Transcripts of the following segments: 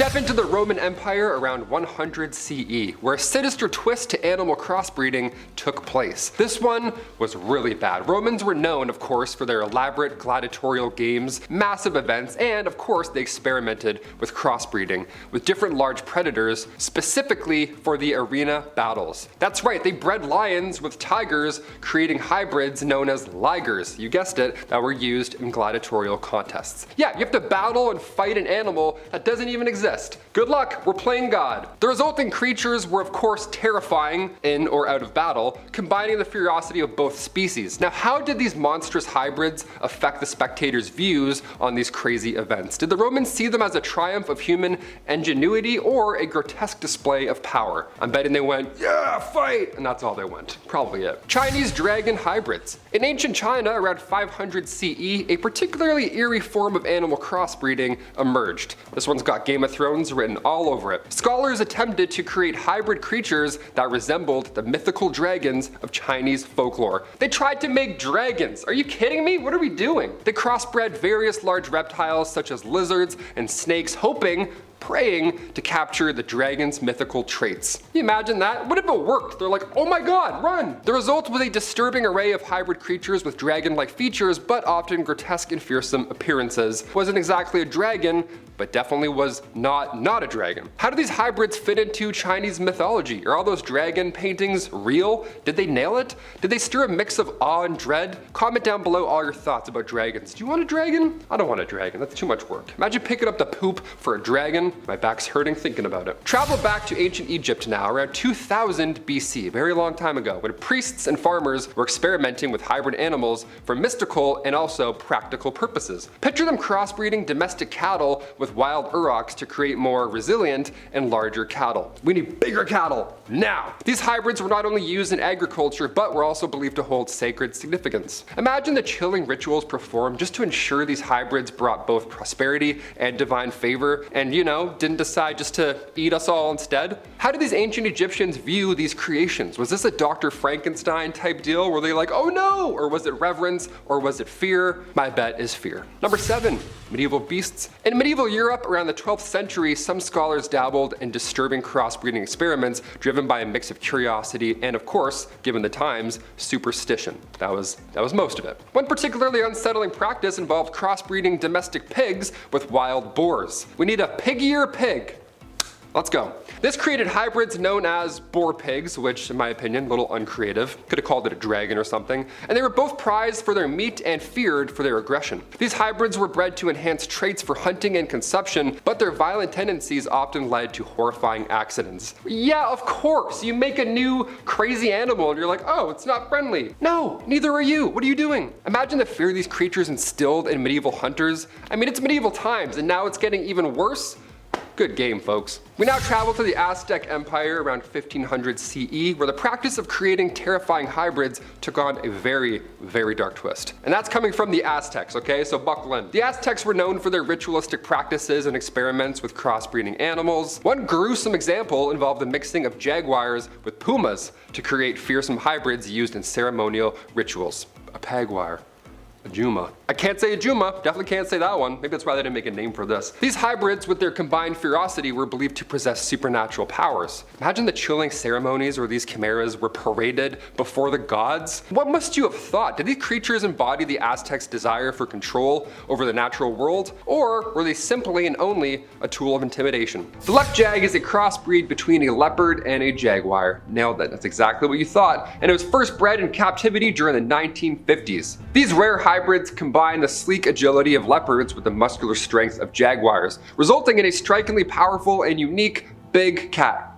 Step into the Roman Empire around 100 CE, where a sinister twist to animal crossbreeding took place. This one was really bad. Romans were known, of course, for their elaborate gladiatorial games, massive events, and of course they experimented with crossbreeding with different large predators, specifically for the arena battles. That's right, they bred lions with tigers, creating hybrids known as ligers, you guessed it, that were used in gladiatorial contests. Yeah, you have to battle and fight an animal that doesn't even exist. Good luck, we're playing God. The resulting creatures were of course terrifying in or out of battle, combining the ferocity of both species. Now, how did these monstrous hybrids affect the spectators' views on these crazy events? Did the Romans see them as a triumph of human ingenuity or a grotesque display of power? I'm betting they went, yeah, fight, and that's all they went. Probably it. Chinese dragon hybrids. In ancient China, around 500 CE, a particularly eerie form of animal crossbreeding emerged. This one's got Game of Thrones written all over it. Scholars attempted to create hybrid creatures that resembled the mythical dragons of Chinese folklore. They tried to make dragons. Are you kidding me? What are we doing? They crossbred various large reptiles such as lizards and snakes, praying to capture the dragon's mythical traits. Can you imagine that? What if it worked? They're like, oh my god, run! The result was a disturbing array of hybrid creatures with dragon-like features, but often grotesque and fearsome appearances. Wasn't exactly a dragon, but definitely was not a dragon. How do these hybrids fit into Chinese mythology? Are all those dragon paintings real? Did they nail it? Did they stir a mix of awe and dread? Comment down below all your thoughts about dragons. Do you want a dragon? I don't want a dragon, that's too much work. Imagine picking up the poop for a dragon. My back's hurting thinking about it. Travel back to ancient Egypt now, around 2000 BC, a very long time ago, when priests and farmers were experimenting with hybrid animals for mystical and also practical purposes. Picture them crossbreeding domestic cattle with wild uroks to create more resilient and larger cattle. We need bigger cattle, now! These hybrids were not only used in agriculture, but were also believed to hold sacred significance. Imagine the chilling rituals performed just to ensure these hybrids brought both prosperity and divine favor, and didn't decide just to eat us all instead? How did these ancient Egyptians view these creations? Was this a Dr. Frankenstein type deal? Were they like, oh no? Or was it reverence? Or was it fear? My bet is fear. Number 7, medieval beasts. In medieval Europe around the 12th century, some scholars dabbled in disturbing crossbreeding experiments driven by a mix of curiosity and, of course, given the times, superstition. That was most of it. One particularly unsettling practice involved crossbreeding domestic pigs with wild boars. We need a piggier pig. Let's go. This created hybrids known as boar pigs, which in my opinion, a little uncreative. Could have called it a dragon or something. And they were both prized for their meat and feared for their aggression. These hybrids were bred to enhance traits for hunting and consumption, but their violent tendencies often led to horrifying accidents. Yeah, of course, you make a new crazy animal and you're like, oh, it's not friendly. No, neither are you. What are you doing? Imagine the fear these creatures instilled in medieval hunters. I mean, it's medieval times and now it's getting even worse. Good game, folks. We now travel to the Aztec Empire around 1500 CE, where the practice of creating terrifying hybrids took on a very, very dark twist. And that's coming from the Aztecs, okay? So buckle in. The Aztecs were known for their ritualistic practices and experiments with crossbreeding animals. One gruesome example involved the mixing of jaguars with pumas to create fearsome hybrids used in ceremonial rituals. A pagwire. A Juma. I can't say a Juma, definitely can't say that one. Maybe that's why they didn't make a name for this. These hybrids with their combined ferocity were believed to possess supernatural powers. Imagine the chilling ceremonies where these chimeras were paraded before the gods. What must you have thought? Did these creatures embody the Aztecs' desire for control over the natural world? Or were they simply and only a tool of intimidation? The Leopard is a crossbreed between a leopard and a jaguar. Nailed it, that's exactly what you thought. And it was first bred in captivity during the 1950s. These rare hybrids combine the sleek agility of leopards with the muscular strength of jaguars, resulting in a strikingly powerful and unique big cat.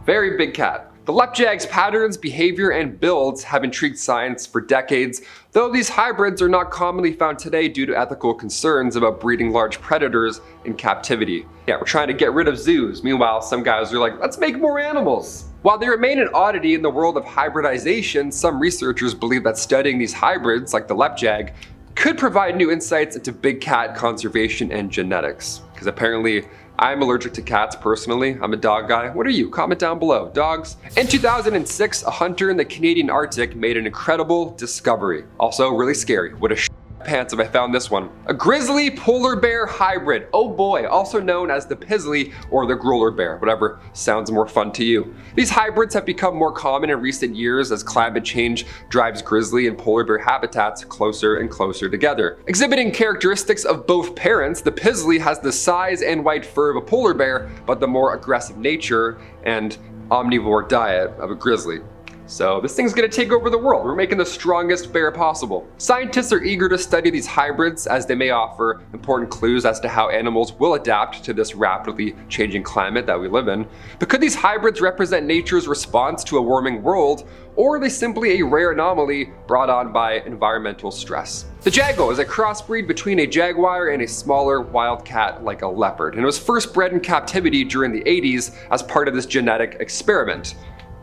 Very big cat. The Leopard's patterns, behavior, and builds have intrigued science for decades, though these hybrids are not commonly found today due to ethical concerns about breeding large predators in captivity. Yeah, we're trying to get rid of zoos. Meanwhile, some guys are like, let's make more animals. While they remain an oddity in the world of hybridization, some researchers believe that studying these hybrids, like the Leopard, could provide new insights into big cat conservation and genetics. Because apparently, I'm allergic to cats personally. I'm a dog guy. What are you? Comment down below. Dogs? In 2006, a hunter in the Canadian Arctic made an incredible discovery. Also really scary. What a pants if I found this one. A grizzly polar bear hybrid. Oh boy, also known as the Pisle or the growler bear, whatever sounds more fun to you. These hybrids have become more common in recent years as climate change drives grizzly and polar bear habitats closer and closer together. Exhibiting characteristics of both parents, the Pisle has the size and white fur of a polar bear, but the more aggressive nature and omnivore diet of a grizzly. So this thing's gonna take over the world. We're making the strongest bear possible. Scientists are eager to study these hybrids as they may offer important clues as to how animals will adapt to this rapidly changing climate that we live in. But could these hybrids represent nature's response to a warming world, or are they simply a rare anomaly brought on by environmental stress? The Jago is a crossbreed between a jaguar and a smaller wild cat like a leopard, and it was first bred in captivity during the 80s as part of this genetic experiment.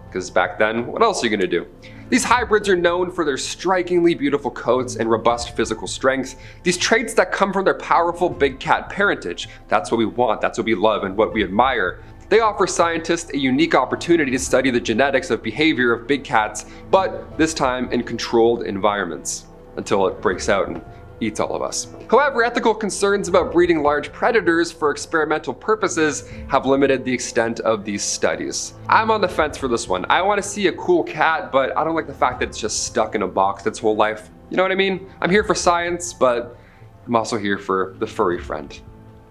Because back then, what else are you gonna do? These hybrids are known for their strikingly beautiful coats and robust physical strength, these traits that come from their powerful big cat parentage. That's what we want, that's what we love, and what we admire. They offer scientists a unique opportunity to study the genetics of behavior of big cats, but this time in controlled environments, until it breaks out and eats all of us. However, ethical concerns about breeding large predators for experimental purposes have limited the extent of these studies. I'm on the fence for this one. I want to see a cool cat, but I don't like the fact that it's just stuck in a box its whole life. You know what I mean? I'm here for science, but I'm also here for the furry friend.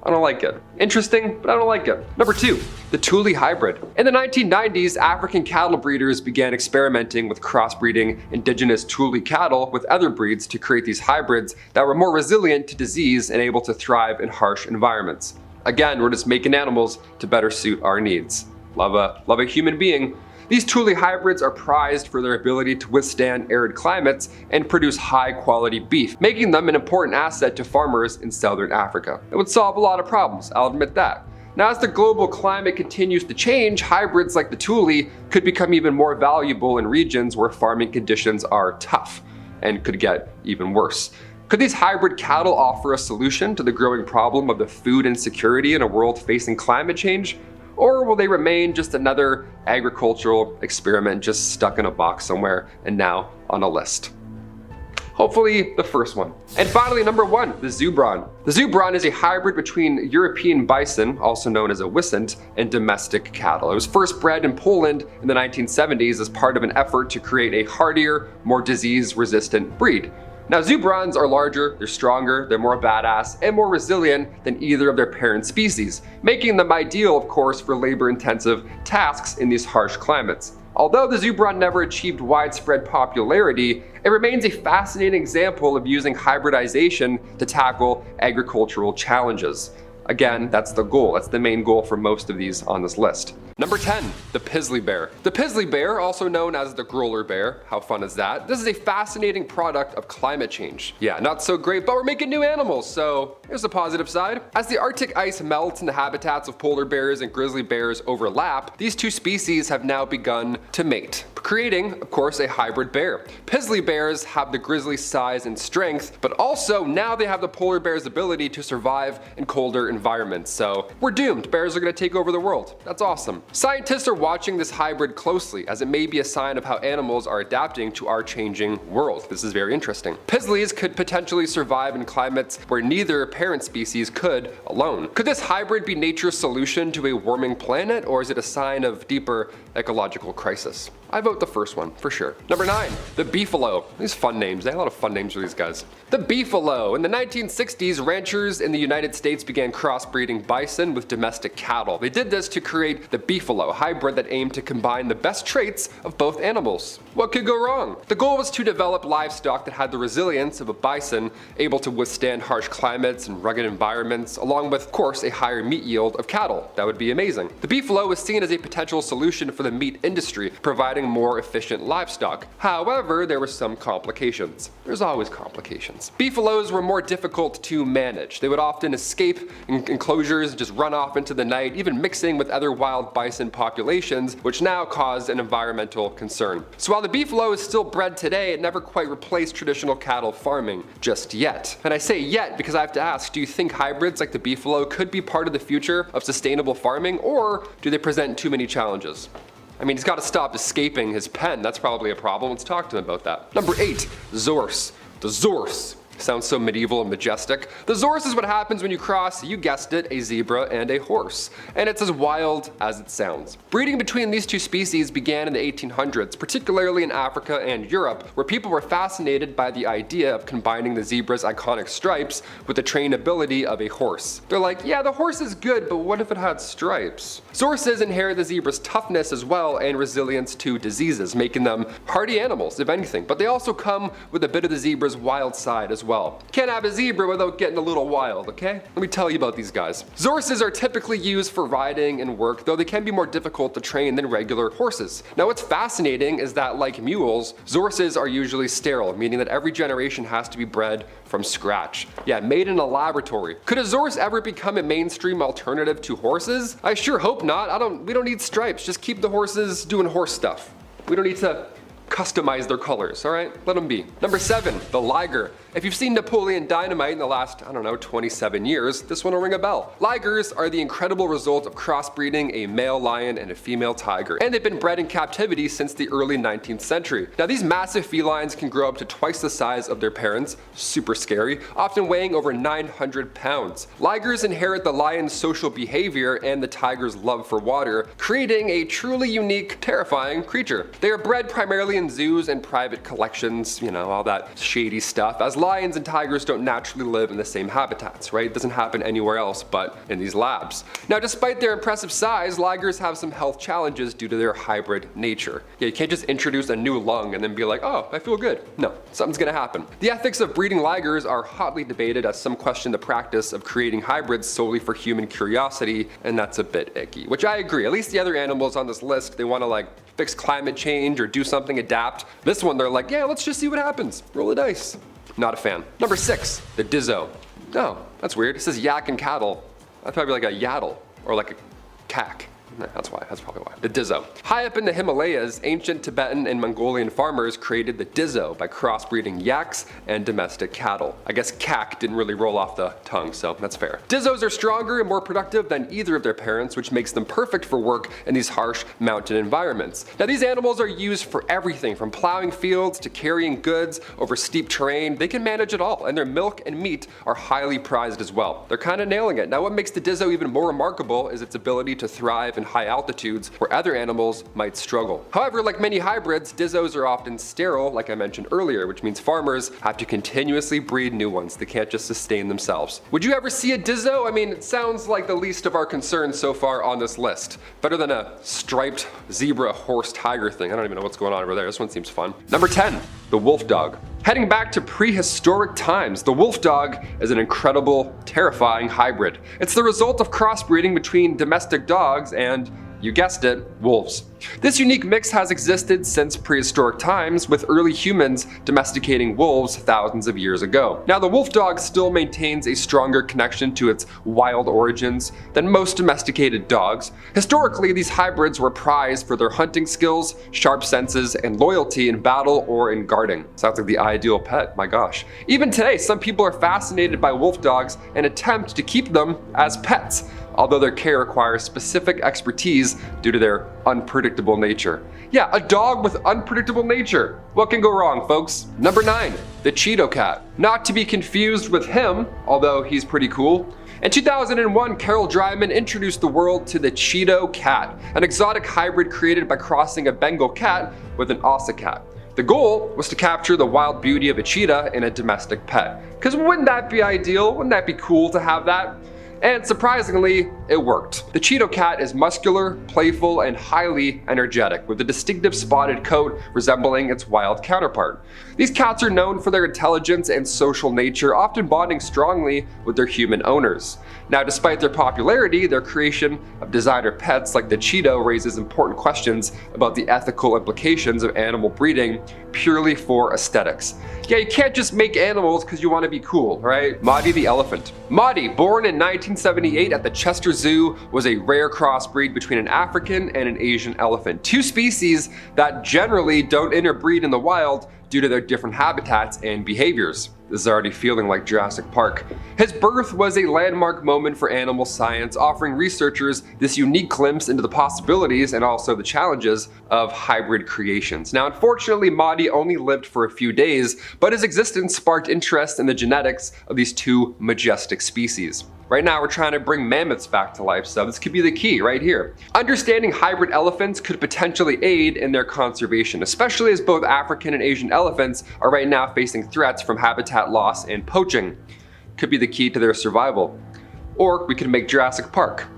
I don't like it. Interesting, but I don't like it. Number 2, the Tuli hybrid. In the 1990s, African cattle breeders began experimenting with crossbreeding indigenous Tuli cattle with other breeds to create these hybrids that were more resilient to disease and able to thrive in harsh environments. Again, we're just making animals to better suit our needs. Love a human being. These Tuli hybrids are prized for their ability to withstand arid climates and produce high quality beef, making them an important asset to farmers in southern Africa. It would solve a lot of problems, I'll admit that. Now, as the global climate continues to change, hybrids like the Tuli could become even more valuable in regions where farming conditions are tough and could get even worse. Could these hybrid cattle offer a solution to the growing problem of the food insecurity in a world facing climate change? Or will they remain just another agricultural experiment just stuck in a box somewhere and now on a list? Hopefully the first one. And finally, number 1, the Zubron. The Zubron is a hybrid between European bison, also known as a Wisent, and domestic cattle. It was first bred in Poland in the 1970s as part of an effort to create a hardier, more disease-resistant breed. Now, Zubrons are larger, they're stronger, they're more badass, and more resilient than either of their parent species, making them ideal, of course, for labor-intensive tasks in these harsh climates. Although the Zubron never achieved widespread popularity, it remains a fascinating example of using hybridization to tackle agricultural challenges. Again, that's the goal. That's the main goal for most of these on this list. Number 10, the Pisle Bear. The Pisle Bear, also known as the growler bear, how fun is that? This is a fascinating product of climate change. Yeah, not so great, but we're making new animals, so there's a positive side. As the Arctic ice melts and the habitats of polar bears and grizzly bears overlap, these two species have now begun to mate, creating, of course, a hybrid bear. Pisle bears have the grizzly size and strength, but also now they have the polar bear's ability to survive in colder environments. So we're doomed. Bears are gonna take over the world. That's awesome. Scientists are watching this hybrid closely as it may be a sign of how animals are adapting to our changing world. This is very interesting. Pisles could potentially survive in climates where neither parent species could alone. Could this hybrid be nature's solution to a warming planet, or is it a sign of deeper ecological crisis? I vote the first one, for sure. Number 9, the Beefalo. These fun names, they have a lot of fun names for these guys. The Beefalo. In the 1960s, ranchers in the United States began crossbreeding bison with domestic cattle. They did this to create the Beefalo, a hybrid that aimed to combine the best traits of both animals. What could go wrong? The goal was to develop livestock that had the resilience of a bison, able to withstand harsh climates and rugged environments, along with, of course, a higher meat yield of cattle. That would be amazing. The Beefalo was seen as a potential solution for the meat industry, providing more efficient livestock. However, there were some complications. There's always complications. Beefalos were more difficult to manage. They would often escape enclosures, just run off into the night, even mixing with other wild bison populations, which now caused an environmental concern. So while the Beefalo is still bred today, it never quite replaced traditional cattle farming just yet. And I say yet because I have to ask, do you think hybrids like the Beefalo could be part of the future of sustainable farming, or do they present too many challenges? I mean, he's got to stop escaping his pen. That's probably a problem. Let's talk to him about that. Number 8, Zorus. The Zorus. Sounds so medieval and majestic. The Zorus is what happens when you cross, you guessed it, a zebra and a horse. And it's as wild as it sounds. Breeding between these two species began in the 1800s, particularly in Africa and Europe, where people were fascinated by the idea of combining the zebra's iconic stripes with the trainability of a horse. They're like, yeah, the horse is good, but what if it had stripes? Zoruses inherit the zebra's toughness as well and resilience to diseases, making them hardy animals, if anything. But they also come with a bit of the zebra's wild side as well. Can't have a zebra without getting a little wild, okay? Let me tell you about these guys. Zoruses are typically used for riding and work, though they can be more difficult to train than regular horses. Now what's fascinating is that, like mules, Zoruses are usually sterile, meaning that every generation has to be bred from scratch. Yeah, made in a laboratory. Could a Zorus ever become a mainstream alternative to horses? I sure hope not. We don't need stripes, just keep the horses doing horse stuff. We don't need to customize their colors, alright? Let them be. Number 7, the Liger. If you've seen Napoleon Dynamite in the last, 27 years, this one will ring a bell. Ligers are the incredible result of crossbreeding a male lion and a female tiger, and they've been bred in captivity since the early 19th century. Now these massive felines can grow up to twice the size of their parents, super scary, often weighing over 900 pounds. Ligers inherit the lion's social behavior and the tiger's love for water, creating a truly unique, terrifying creature. They are bred primarily in zoos and private collections, all that shady stuff, as lions and tigers don't naturally live in the same habitats, right? It doesn't happen anywhere else but in these labs. Now, despite their impressive size, ligers have some health challenges due to their hybrid nature. Yeah, you can't just introduce a new lung and then be like, oh, I feel good. No, something's gonna happen. The ethics of breeding ligers are hotly debated, as some question the practice of creating hybrids solely for human curiosity, and that's a bit icky, which I agree. At least the other animals on this list, they wanna fix climate change or do something, adapt. This one, they're like, yeah, let's just see what happens. Roll the dice. Not a fan. Number 6, the Dizzo. Oh, that's weird. It says yak and cattle. That's probably like a yaddle or like a cack. That's probably why. The Dizzo. High up in the Himalayas, ancient Tibetan and Mongolian farmers created the Dizzo by crossbreeding yaks and domestic cattle. I guess cack didn't really roll off the tongue, so that's fair. Dizzos are stronger and more productive than either of their parents, which makes them perfect for work in these harsh mountain environments. Now these animals are used for everything from plowing fields to carrying goods over steep terrain. They can manage it all, and their milk and meat are highly prized as well. They're kind of nailing it. Now what makes the Dizzo even more remarkable is its ability to thrive in high altitudes where other animals might struggle. However, like many hybrids, Dizzos are often sterile, like I mentioned earlier, which means farmers have to continuously breed new ones. They can't just sustain themselves. Would you ever see a Dizzo? I mean, it sounds like the least of our concerns so far on this list. Better than a striped zebra horse tiger thing. I don't even know what's going on over there. This one seems fun. Number 10, the wolf dog. Heading back to prehistoric times, the wolf dog is an incredible, terrifying hybrid. It's the result of crossbreeding between domestic dogs and, you guessed it, wolves. This unique mix has existed since prehistoric times, with early humans domesticating wolves thousands of years ago. Now, the wolf dog still maintains a stronger connection to its wild origins than most domesticated dogs. Historically, these hybrids were prized for their hunting skills, sharp senses, and loyalty in battle or in guarding. Sounds like the ideal pet, my gosh. Even today, some people are fascinated by wolf dogs and attempt to keep them as pets, although their care requires specific expertise due to their unpredictable nature. Yeah, a dog with unpredictable nature. What can go wrong, folks? Number 9, the Cheeto Cat. Not to be confused with him, although he's pretty cool. In 2001, Carol Dryman introduced the world to the Cheeto Cat, an exotic hybrid created by crossing a Bengal cat with an Assa cat. The goal was to capture the wild beauty of a cheetah in a domestic pet. Because wouldn't that be ideal? Wouldn't that be cool to have that? And surprisingly, it worked. The Cheeto Cat is muscular, playful, and highly energetic, with a distinctive spotted coat resembling its wild counterpart. These cats are known for their intelligence and social nature, often bonding strongly with their human owners. Now, despite their popularity, their creation of designer pets like the Cheeto raises important questions about the ethical implications of animal breeding purely for aesthetics. Yeah, you can't just make animals because you want to be cool, right? Maudie the elephant. Maudie, born in 1978 at the Chester Zoo, was a rare crossbreed between an African and an Asian elephant, two species that generally don't interbreed in the wild due to their different habitats and behaviors. This is already feeling like Jurassic Park. His birth was a landmark moment for animal science, offering researchers this unique glimpse into the possibilities and also the challenges of hybrid creations. Now, unfortunately, Madi only lived for a few days, but his existence sparked interest in the genetics of these two majestic species. Right now, we're trying to bring mammoths back to life, so this could be the key right here. Understanding hybrid elephants could potentially aid in their conservation, especially as both African and Asian elephants are right now facing threats from habitat loss and poaching. Could be the key to their survival. Or we could make Jurassic Park.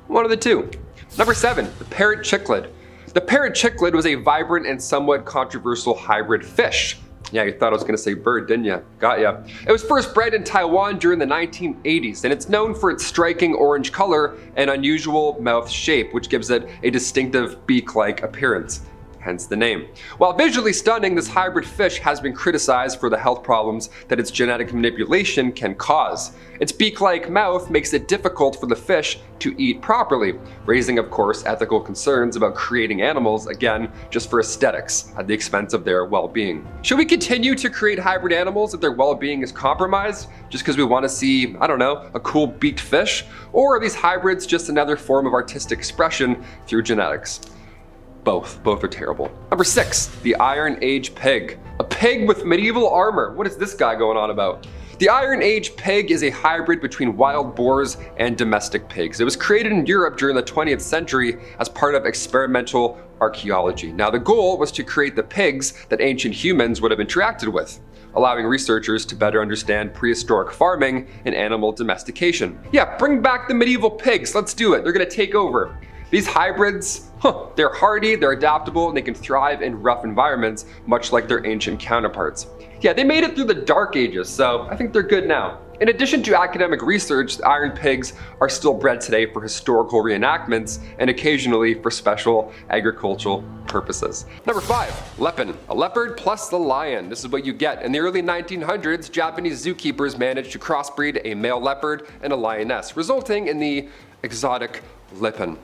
One of the two. Number 7, the Parrot Chicklet. The Parrot Chicklet was a vibrant and somewhat controversial hybrid fish. Yeah, you thought I was gonna say bird, didn't you? Got ya. It was first bred in Taiwan during the 1980s, and it's known for its striking orange color and unusual mouth shape, which gives it a distinctive beak-like appearance. Hence the name. While visually stunning, this hybrid fish has been criticized for the health problems that its genetic manipulation can cause. Its beak-like mouth makes it difficult for the fish to eat properly, raising, of course, ethical concerns about creating animals, again, just for aesthetics, at the expense of their well-being. Should we continue to create hybrid animals if their well-being is compromised, just because we want to see, I don't know, a cool beaked fish? Or are these hybrids just another form of artistic expression through genetics? Both are terrible. Number 6, the Iron Age pig. A pig with medieval armor. What is this guy going on about? The Iron Age pig is a hybrid between wild boars and domestic pigs. It was created in Europe during the 20th century as part of experimental archaeology. Now, the goal was to create the pigs that ancient humans would have interacted with, allowing researchers to better understand prehistoric farming and animal domestication. Yeah, bring back the medieval pigs. Let's do it. They're gonna take over. These hybrids, they're hardy, they're adaptable, and they can thrive in rough environments, much like their ancient counterparts. Yeah, they made it through the Dark Ages, so I think they're good now. In addition to academic research, the iron pigs are still bred today for historical reenactments and occasionally for special agricultural purposes. Number 5, lepin, a leopard plus the lion. This is what you get. In the early 1900s, Japanese zookeepers managed to crossbreed a male leopard and a lioness, resulting in the exotic lepin,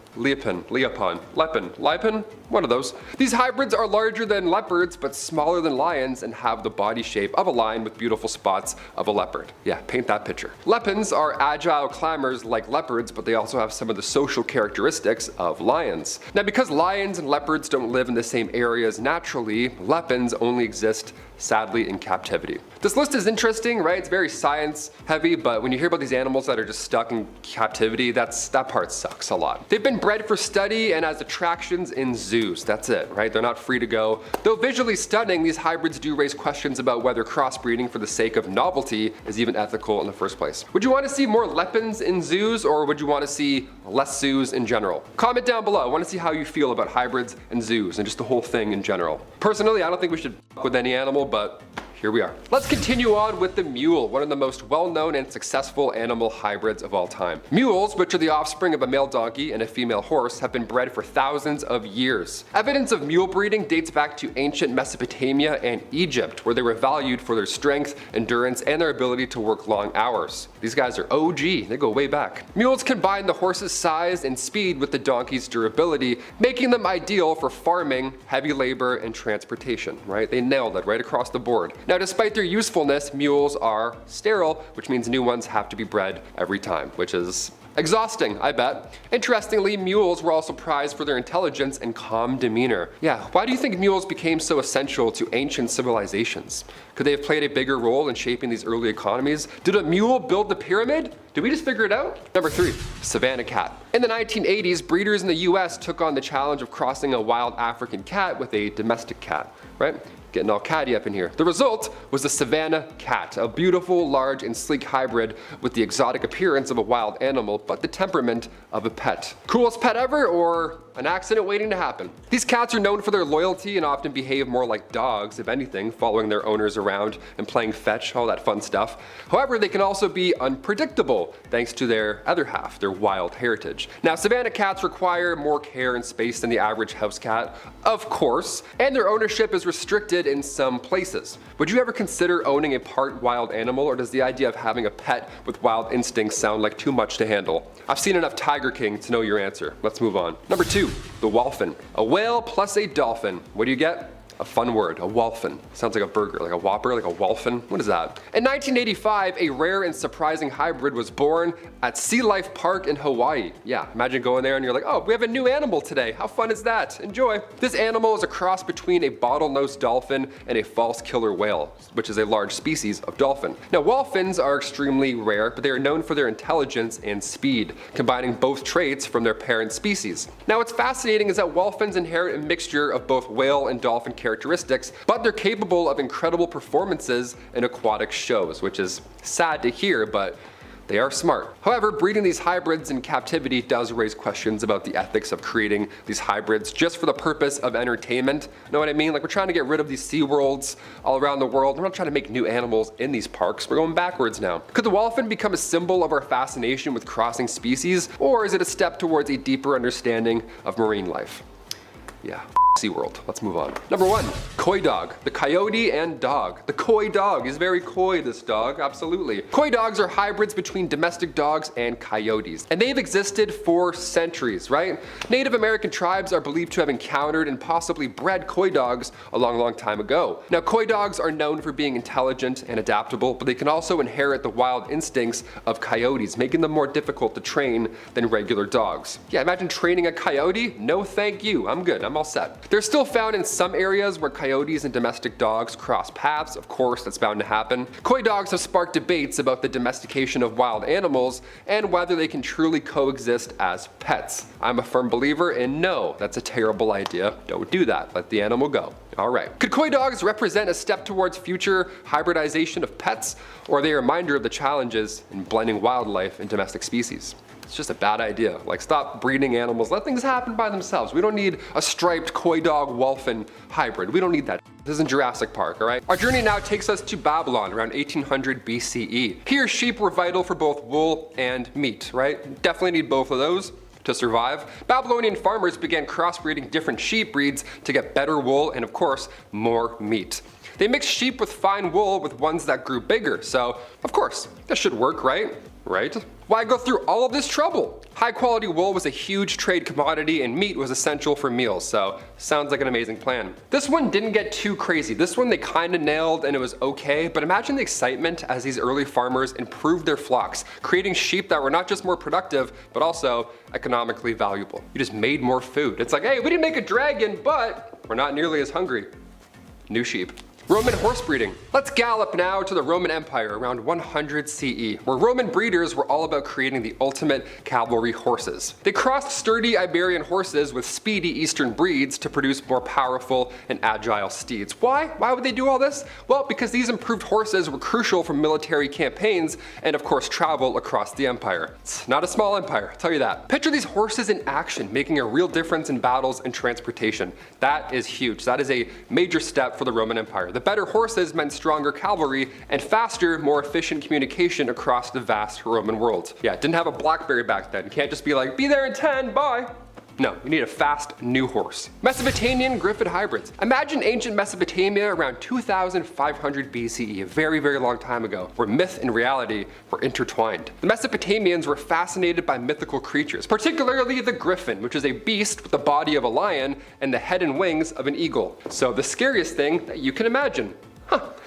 one of those. These hybrids are larger than leopards but smaller than lions and have the body shape of a lion with beautiful spots of a leopard. Yeah, paint that picture. Lepins are agile climbers like leopards, but they also have some of the social characteristics of lions. Now, because lions and leopards don't live in the same areas naturally, lepins only exist, sadly, in captivity. This list is interesting, right? It's very science heavy, but when you hear about these animals that are just stuck in captivity, that part sucks a lot. They've been bred for study and as attractions in zoos. That's it, right? They're not free to go. Though visually stunning, these hybrids do raise questions about whether crossbreeding for the sake of novelty is even ethical in the first place. Would you want to see more lepins in zoos, or would you want to see less zoos in general? Comment down below. I want to see how you feel about hybrids and zoos and just the whole thing in general. Personally, I don't think we should fuck with any animal, but here we are. Let's continue on with the mule, one of the most well-known and successful animal hybrids of all time. Mules, which are the offspring of a male donkey and a female horse, have been bred for thousands of years. Evidence of mule breeding dates back to ancient Mesopotamia and Egypt, where they were valued for their strength, endurance, and their ability to work long hours. These guys are OG, they go way back. Mules combine the horse's size and speed with the donkey's durability, making them ideal for farming, heavy labor, and transportation, right? They nailed it right across the board. Now, despite their usefulness, mules are sterile, which means new ones have to be bred every time, which is exhausting, I bet. Interestingly, mules were also prized for their intelligence and calm demeanor. Yeah, why do you think mules became so essential to ancient civilizations? Could they have played a bigger role in shaping these early economies? Did a mule build the pyramid? Did we just figure it out? Number 3, Savannah Cat. In the 1980s, breeders in the US took on the challenge of crossing a wild African cat with a domestic cat, right? Getting all catty up in here. The result was the Savannah Cat, a beautiful, large, and sleek hybrid with the exotic appearance of a wild animal, but the temperament of a pet. Coolest pet ever, or an accident waiting to happen? These cats are known for their loyalty and often behave more like dogs, if anything, following their owners around and playing fetch, all that fun stuff. However, they can also be unpredictable, thanks to their other half, their wild heritage. Now, Savannah cats require more care and space than the average house cat, of course, and their ownership is restricted in some places. Would you ever consider owning a part wild animal, or does the idea of having a pet with wild instincts sound like too much to handle? I've seen enough Tiger King to know your answer. Let's move on. Number 2, the whalfin. A whale plus a dolphin. What do you get? A fun word, a Wallfin. Sounds like a burger, like a Whopper, like a Wallfin. What is that? In 1985, a rare and surprising hybrid was born at Sea Life Park in Hawaii. Yeah, imagine going there and you're like, oh, we have a new animal today. How fun is that? Enjoy. This animal is a cross between a bottlenose dolphin and a false killer whale, which is a large species of dolphin. Now, Wallfins are extremely rare, but they are known for their intelligence and speed, combining both traits from their parent species. Now, what's fascinating is that Wallfins inherit a mixture of both whale and dolphin characteristics, but they're capable of incredible performances in aquatic shows, which is sad to hear, but they are smart. However, breeding these hybrids in captivity does raise questions about the ethics of creating these hybrids just for the purpose of entertainment. Know what I mean? Like, we're trying to get rid of these Sea Worlds all around the world. We're not trying to make new animals in these parks. We're going backwards now. Could the Wallfin become a symbol of our fascination with crossing species, or is it a step towards a deeper understanding of marine life? Yeah. SeaWorld. Let's move on. Number 1, coy dog. The coyote and dog. The coy dog. He's very coy, this dog. Absolutely. Coy dogs are hybrids between domestic dogs and coyotes, and they've existed for centuries, right? Native American tribes are believed to have encountered and possibly bred coy dogs a long time ago. Now, coy dogs are known for being intelligent and adaptable, but they can also inherit the wild instincts of coyotes, making them more difficult to train than regular dogs. Yeah, imagine training a coyote. No thank you. I'm good. I'm all set. They're still found in some areas where coyotes and domestic dogs cross paths. Of course, that's bound to happen. Coy dogs have sparked debates about the domestication of wild animals and whether they can truly coexist as pets. I'm a firm believer in no, that's a terrible idea. Don't do that. Let the animal go. All right. Could coy dogs represent a step towards future hybridization of pets, or are they a reminder of the challenges in blending wildlife and domestic species? It's just a bad idea. Like, stop breeding animals. Let things happen by themselves. We don't need a striped coy dog Wallfin hybrid. We don't need that. This isn't Jurassic Park, all right? Our journey now takes us to Babylon around 1800 BCE. Here, sheep were vital for both wool and meat, right? Definitely need both of those to survive. Babylonian farmers began crossbreeding different sheep breeds to get better wool and, of course, more meat. They mixed sheep with fine wool with ones that grew bigger, so of course, that should work, right? Right? Why go through all of this trouble? High quality wool was a huge trade commodity and meat was essential for meals, so sounds like an amazing plan. This one didn't get too crazy. This one they kinda nailed and it was okay, but imagine the excitement as these early farmers improved their flocks, creating sheep that were not just more productive, but also economically valuable. You just made more food. It's like, hey, we didn't make a dragon, but we're not nearly as hungry. New sheep. Roman horse breeding. Let's gallop now to the Roman Empire around 100 CE, where Roman breeders were all about creating the ultimate cavalry horses. They crossed sturdy Iberian horses with speedy Eastern breeds to produce more powerful and agile steeds. Why? Why would they do all this? Well, because these improved horses were crucial for military campaigns and of course travel across the empire. It's not a small empire, I'll tell you that. Picture these horses in action, making a real difference in battles and transportation. That is huge. That is a major step for the Roman Empire. The better horses meant stronger cavalry and faster, more efficient communication across the vast Roman world. Yeah, didn't have a BlackBerry back then. Can't just be like, be there in 10, bye. No, you need a fast new horse. Mesopotamian Griffin hybrids. Imagine ancient Mesopotamia around 2500 BCE, a very long time ago, where myth and reality were intertwined. The Mesopotamians were fascinated by mythical creatures, particularly the griffin, which is a beast with the body of a lion and the head and wings of an eagle. So the scariest thing that you can imagine.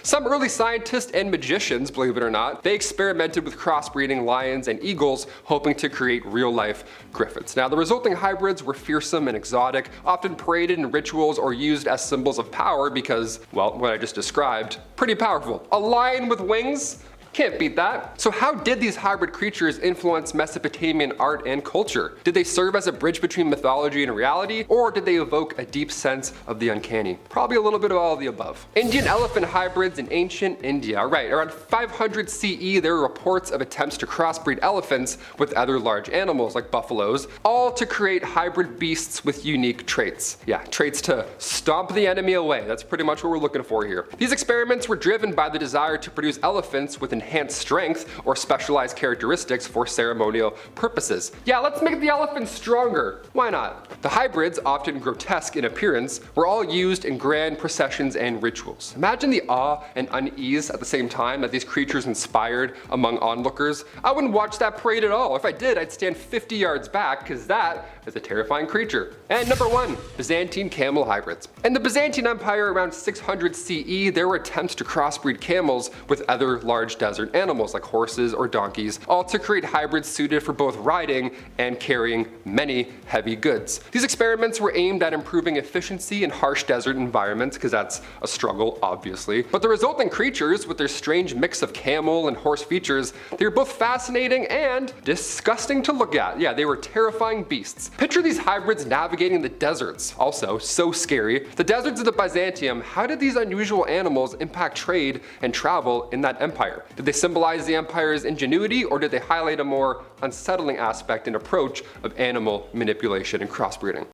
Some early scientists and magicians, believe it or not, they experimented with crossbreeding lions and eagles, hoping to create real-life griffins. Now, the resulting hybrids were fearsome and exotic, often paraded in rituals or used as symbols of power because, well, what I just described, pretty powerful. A lion with wings? Can't beat that. So how did these hybrid creatures influence Mesopotamian art and culture? Did they serve as a bridge between mythology and reality, or did they evoke a deep sense of the uncanny? Probably a little bit of all of the above. Indian elephant hybrids in ancient India. Right, around 500 CE, there were reports of attempts to crossbreed elephants with other large animals like buffaloes, all to create hybrid beasts with unique traits. Yeah, traits to stomp the enemy away. That's pretty much what we're looking for here. These experiments were driven by the desire to produce elephants with enhanced strength or specialized characteristics for ceremonial purposes. Yeah, let's make the elephant stronger. Why not? The hybrids, often grotesque in appearance, were all used in grand processions and rituals. Imagine the awe and unease at the same time that these creatures inspired among onlookers. I wouldn't watch that parade at all. If I did, I'd stand 50 yards back, because that is a terrifying creature. And number 1, Byzantine Camel hybrids. In the Byzantine Empire around 600 CE, there were attempts to crossbreed camels with other large desert animals like horses or donkeys, all to create hybrids suited for both riding and carrying many heavy goods. These experiments were aimed at improving efficiency in harsh desert environments, because that's a struggle, obviously. But the resulting creatures, with their strange mix of camel and horse features, they were both fascinating and disgusting to look at. Yeah, they were terrifying beasts. Picture these hybrids navigating the deserts. Also, so scary. The deserts of the Byzantium, how did these unusual animals impact trade and travel in that empire? Did they symbolize the empire's ingenuity, or did they highlight a more unsettling aspect and approach of animal manipulation and crossbreeding?